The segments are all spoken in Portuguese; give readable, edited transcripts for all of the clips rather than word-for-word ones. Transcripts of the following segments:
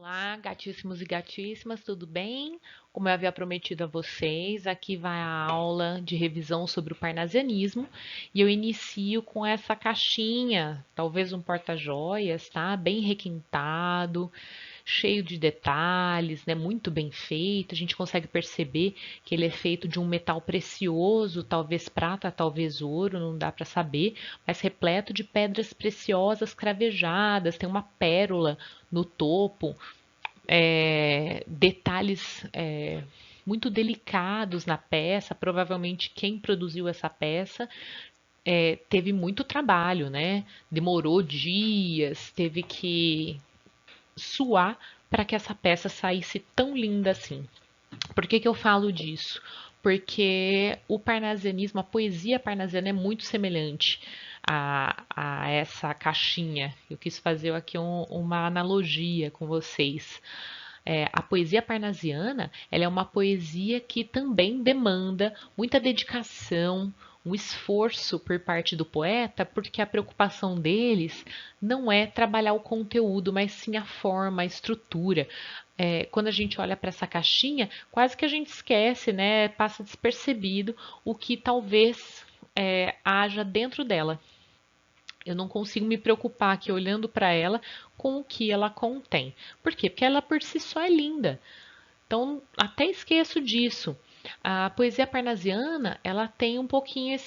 Olá, gatíssimos e gatíssimas, tudo bem? Como eu havia prometido a vocês, aqui vai a aula de revisão sobre o parnasianismo e eu inicio com essa caixinha, talvez um porta-joias, tá? Bem requintado, cheio de detalhes, né? Muito bem feito. A gente consegue perceber que ele é feito de um metal precioso, talvez prata, talvez ouro, não dá para saber, mas repleto de pedras preciosas cravejadas, tem uma pérola no topo, detalhes muito delicados na peça. Provavelmente quem produziu essa peça teve muito trabalho, né? Demorou dias, teve que suar para que essa peça saísse tão linda assim. Por que eu falo disso? Porque o parnasianismo, a poesia parnasiana é muito semelhante a essa caixinha. Eu quis fazer aqui uma analogia com vocês. A poesia parnasiana, ela é uma poesia que também demanda muita dedicação, um esforço por parte do poeta, porque a preocupação deles não é trabalhar o conteúdo, mas sim a forma, a estrutura. Quando a gente olha para essa caixinha, quase que a gente esquece, né? Passa despercebido o que talvez haja dentro dela. Eu não consigo me preocupar aqui olhando para ela com o que ela contém. Por quê? Porque ela por si só é linda. Então, até esqueço disso. A poesia parnasiana, ela tem um pouquinho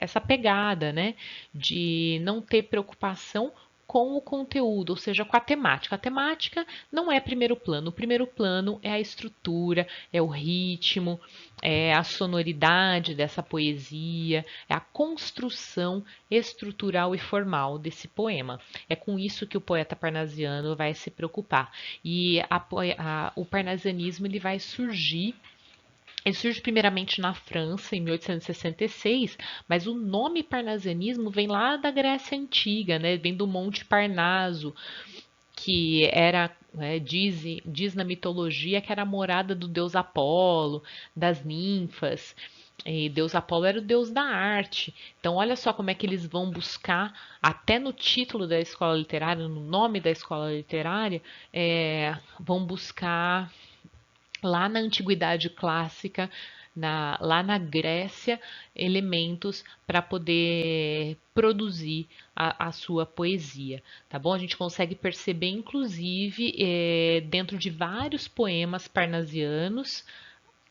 essa pegada, né, de não ter preocupação com o conteúdo, ou seja, com a temática. A temática não é primeiro plano. O primeiro plano é a estrutura, é o ritmo, é a sonoridade dessa poesia, é a construção estrutural e formal desse poema. É com isso que o poeta parnasiano vai se preocupar. E o parnasianismo ele vai surgir. Ele surge primeiramente na França, em 1866, mas o nome parnasianismo vem lá da Grécia Antiga, né? Vem do Monte Parnaso, que era, diz na mitologia, que era a morada do deus Apolo, das ninfas. E Deus Apolo era o deus da arte. Então, olha só como é que eles vão buscar, até no título da escola literária, no nome da escola literária, vão buscar lá na antiguidade clássica, lá na Grécia, elementos para poder produzir a sua poesia, tá bom? A gente consegue perceber, inclusive, dentro de vários poemas parnasianos,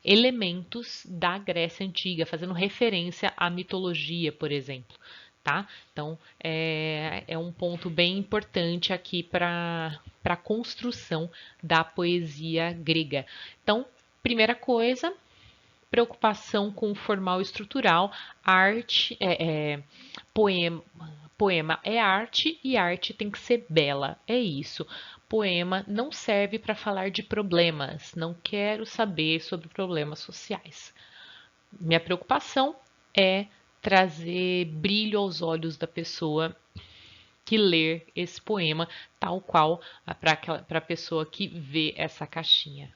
elementos da Grécia Antiga, fazendo referência à mitologia, por exemplo. Tá? Então, é um ponto bem importante aqui para a construção da poesia grega. Então, primeira coisa, preocupação com o formal estrutural, arte, poema, poema é arte e arte tem que ser bela, é isso. Poema não serve para falar de problemas, não quero saber sobre problemas sociais. Minha preocupação é trazer brilho aos olhos da pessoa que ler esse poema, tal qual para a pessoa que vê essa caixinha.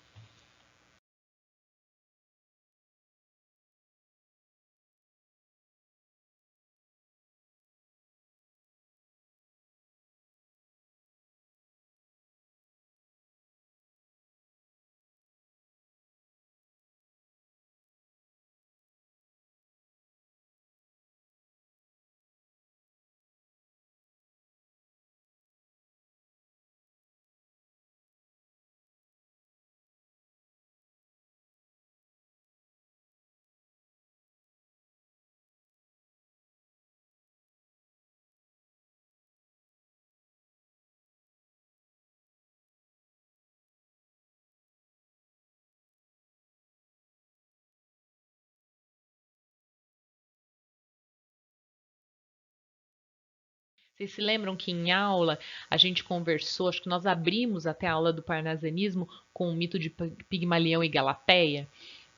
Vocês se lembram que em aula a gente conversou, acho que nós abrimos até a aula do parnasianismo com o mito de Pigmalião e Galateia,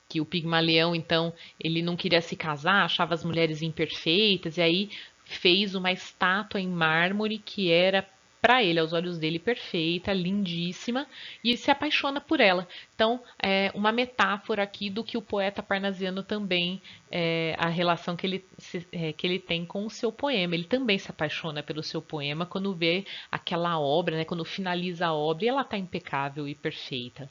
que o Pigmalião, então, ele não queria se casar, achava as mulheres imperfeitas, e aí fez uma estátua em mármore que era para ele, aos olhos dele, perfeita, lindíssima, e ele se apaixona por ela. Então, é uma metáfora aqui do que o poeta parnasiano também, a relação que ele tem com o seu poema. Ele também se apaixona pelo seu poema quando vê aquela obra, né, quando finaliza a obra e ela está impecável e perfeita.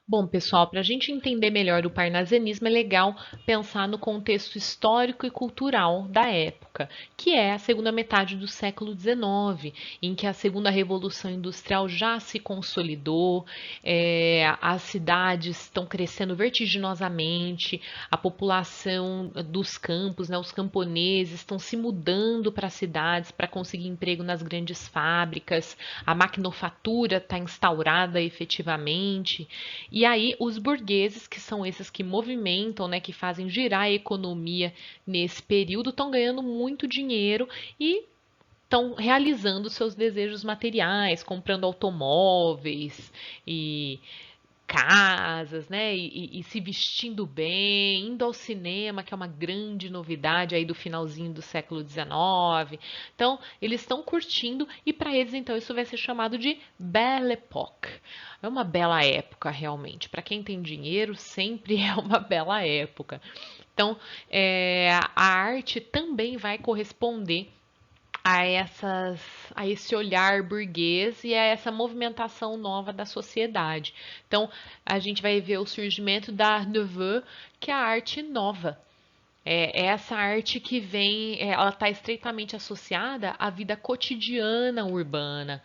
Bom, pessoal, para a gente entender melhor o parnasianismo, é legal pensar no contexto histórico e cultural da época, que é a segunda metade do século XIX, em que a segunda revolução industrial já se consolidou, as cidades estão crescendo vertiginosamente, a população dos campos, né, os camponeses, estão se mudando para as cidades para conseguir emprego nas grandes fábricas, a maquinofatura está instaurada efetivamente. E aí, os burgueses, que são esses que movimentam, né, que fazem girar a economia nesse período, estão ganhando muito dinheiro e estão realizando seus desejos materiais, comprando automóveis e casas, né? E se vestindo bem, indo ao cinema, que é uma grande novidade aí do finalzinho do século XIX. Então, eles estão curtindo e para eles, então, isso vai ser chamado de Belle Époque. É uma bela época, realmente. Para quem tem dinheiro, sempre é uma bela época. Então, a arte também vai corresponder a essas a esse olhar burguês e a essa movimentação nova da sociedade. Então, a gente vai ver o surgimento da Art Nouveau, que é a arte nova. É essa arte que vem, ela está estreitamente associada à vida cotidiana urbana.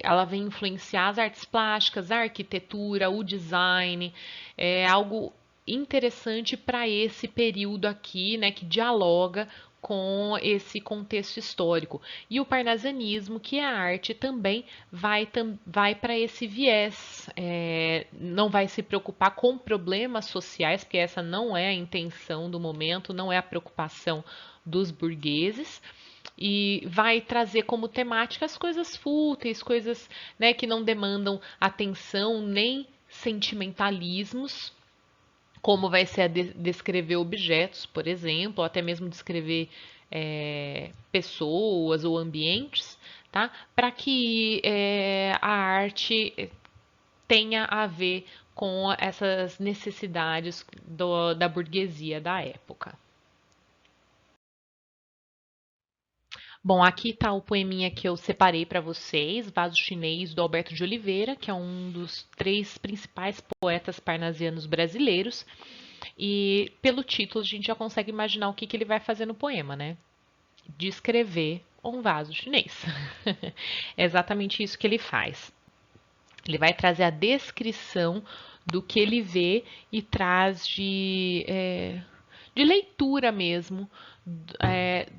Ela vem influenciar as artes plásticas, a arquitetura, o design. É algo interessante para esse período aqui, né, que dialoga com esse contexto histórico. E o parnasianismo, que é a arte, também vai para esse viés. Não vai se preocupar com problemas sociais, porque essa não é a intenção do momento, não é a preocupação dos burgueses. E vai trazer como temática as coisas fúteis, coisas, né, que não demandam atenção nem sentimentalismos, como vai ser a descrever objetos, por exemplo, ou até mesmo descrever pessoas ou ambientes, tá? Para que a arte tenha a ver com essas necessidades da burguesia da época. Bom, aqui está o poeminha que eu separei para vocês, Vaso Chinês, do Alberto de Oliveira, que é um dos três principais poetas parnasianos brasileiros. E pelo título a gente já consegue imaginar o que, que ele vai fazer no poema, né? Descrever um vaso chinês. É exatamente isso que ele faz. Ele vai trazer a descrição do que ele vê e traz de leitura mesmo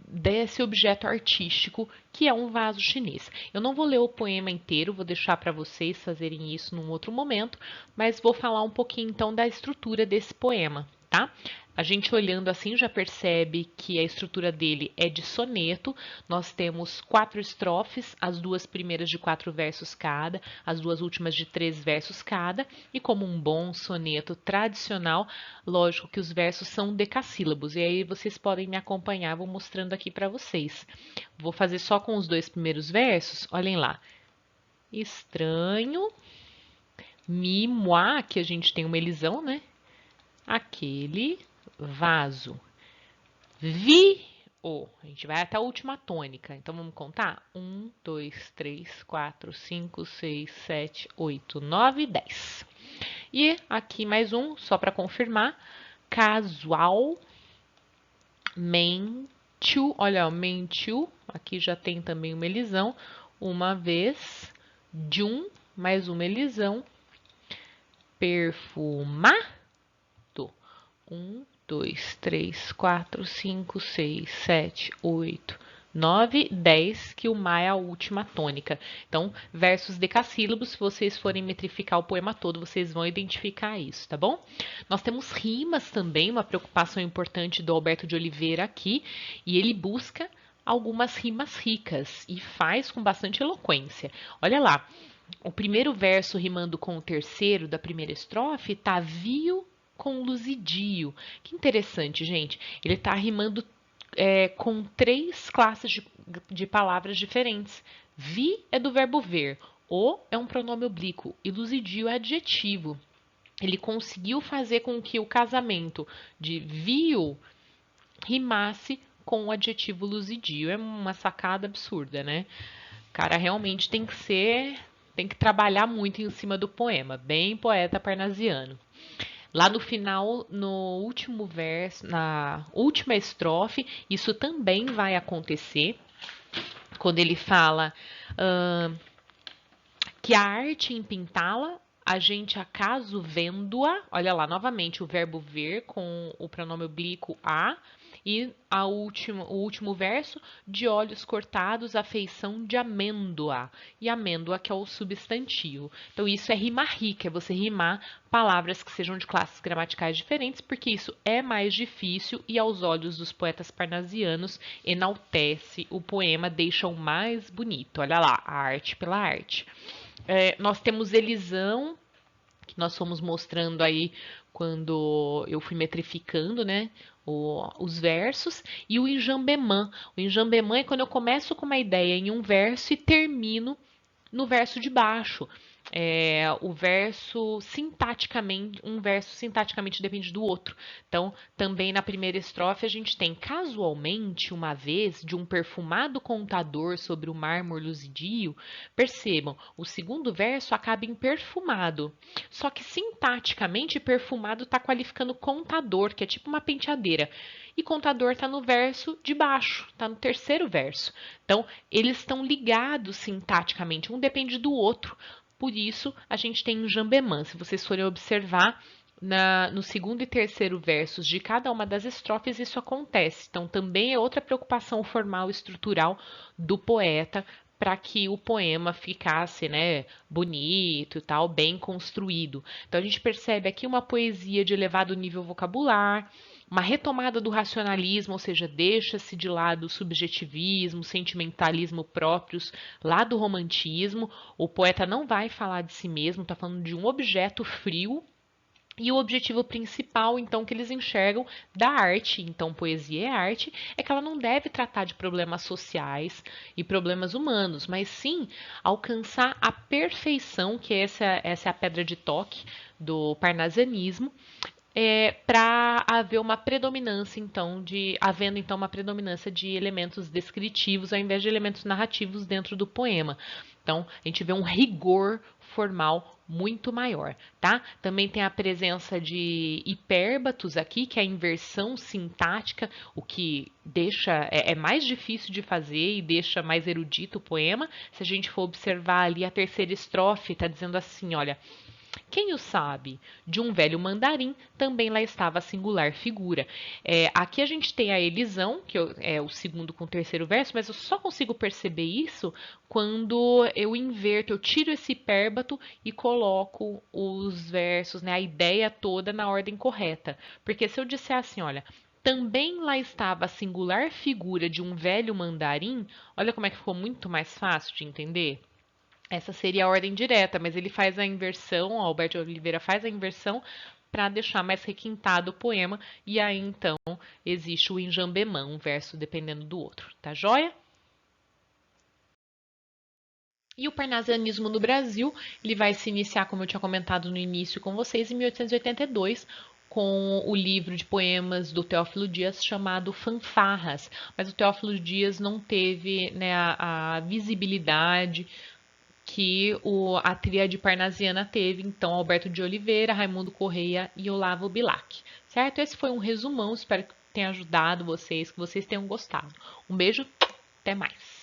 desse objeto artístico que é um vaso chinês. Eu não vou ler o poema inteiro, vou deixar para vocês fazerem isso num outro momento, mas vou falar um pouquinho então da estrutura desse poema, tá? A gente olhando assim já percebe que a estrutura dele é de soneto. Nós temos 4 estrofes, as duas primeiras de 4 versos cada, as duas últimas de 3 versos cada, e como um bom soneto tradicional, lógico que os versos são decassílabos, e aí vocês podem me acompanhar, vou mostrando aqui para vocês. Vou fazer só com os 2 primeiros versos, olhem lá. Estranho, mi, moi, que a gente tem uma elisão, né? Aquele vaso. Vi o. A gente vai até a última tônica. Então vamos contar? 1, 2, 3, 4, 5, 6, 7, 8, 9, 10. E aqui mais um, só para confirmar. Casual. Mentiu. Olha, mentiu. Aqui já tem também uma elisão. Uma vez. De um, mais uma elisão. Perfumado. 1, 2, 3, 4, 5, 6, 7, 8, 9, 10, que o Má é a última tônica. Então, versos decassílabos, se vocês forem metrificar o poema todo, vocês vão identificar isso, tá bom? Nós temos rimas também, uma preocupação importante do Alberto de Oliveira aqui, e ele busca algumas rimas ricas e faz com bastante eloquência. Olha lá, o primeiro verso rimando com o terceiro da primeira estrofe tá viu com luzidio. Que interessante, gente. Ele está rimando com 3 classes de palavras diferentes. Vi é do verbo ver, o é um pronome oblíquo e luzidio é adjetivo. Ele conseguiu fazer com que o casamento de viu rimasse com o adjetivo luzidio. É uma sacada absurda, né? O cara realmente tem que trabalhar muito em cima do poema, bem poeta parnasiano. Lá no final, no último verso, na última estrofe, isso também vai acontecer, quando ele fala que a arte em pintá-la, a gente acaso vendo-a, olha lá, novamente o verbo ver com o pronome oblíquo a, e o último verso, de olhos cortados, a feição de amêndoa. E amêndoa que é o substantivo. Então, isso é rimar rica, é você rimar palavras que sejam de classes gramaticais diferentes, porque isso é mais difícil e, aos olhos dos poetas parnasianos, enaltece o poema, deixa o mais bonito. Olha lá, a arte pela arte. Nós temos Elisão, que nós fomos mostrando aí quando eu fui metrificando, né, os versos, e o enjambemã. O enjambemã é quando eu começo com uma ideia em um verso e termino no verso de baixo. O verso sintaticamente, um verso sintaticamente depende do outro. Então, também na primeira estrofe a gente tem casualmente, uma vez, de um perfumado contador sobre o mármore luzidio. Percebam, o segundo verso acaba em perfumado. Só que sintaticamente, perfumado está qualificando contador, que é tipo uma penteadeira. E contador está no verso de baixo, está no terceiro verso. Então, eles estão ligados sintaticamente, um depende do outro. Por isso, a gente tem um jambemã. Se vocês forem observar, no segundo e terceiro versos de cada uma das estrofes, isso acontece. Então, também é outra preocupação formal e estrutural do poeta para que o poema ficasse, né, bonito e tal, bem construído. Então, a gente percebe aqui uma poesia de elevado nível vocabular, uma retomada do racionalismo, ou seja, deixa-se de lado o subjetivismo, o sentimentalismo próprios lá do romantismo. O poeta não vai falar de si mesmo, está falando de um objeto frio. E o objetivo principal, então, que eles enxergam da arte, então poesia é arte, é que ela não deve tratar de problemas sociais e problemas humanos, mas sim alcançar a perfeição, que essa é a pedra de toque do parnasianismo, para haver uma predominância, então, havendo então uma predominância de elementos descritivos ao invés de elementos narrativos dentro do poema. Então, a gente vê um rigor formal muito maior, tá? Também tem a presença de hipérbatos aqui, que é a inversão sintática, o que é mais difícil de fazer e deixa mais erudito o poema. Se a gente for observar ali a terceira estrofe, está dizendo assim, olha: quem o sabe? De um velho mandarim também lá estava a singular figura. Aqui a gente tem a elisão, que é o segundo com o terceiro verso, mas eu só consigo perceber isso quando eu inverto, eu tiro esse hipérbato e coloco os versos, né, a ideia toda na ordem correta. Porque se eu disser assim, olha, também lá estava a singular figura de um velho mandarim, olha como é que ficou muito mais fácil de entender. Essa seria a ordem direta, mas ele faz a inversão, o Alberto Oliveira faz a inversão para deixar mais requintado o poema, e aí então existe o enjambemã, um verso dependendo do outro, tá joia? E o parnasianismo no Brasil, ele vai se iniciar, como eu tinha comentado no início com vocês, em 1882, com o livro de poemas do Teófilo Dias chamado Fanfarras. Mas o Teófilo Dias não teve, né, a visibilidade que a tríade parnasiana teve, então, Alberto de Oliveira, Raimundo Correia e Olavo Bilac, certo? Esse foi um resumão, espero que tenha ajudado vocês, que vocês tenham gostado. Um beijo, até mais!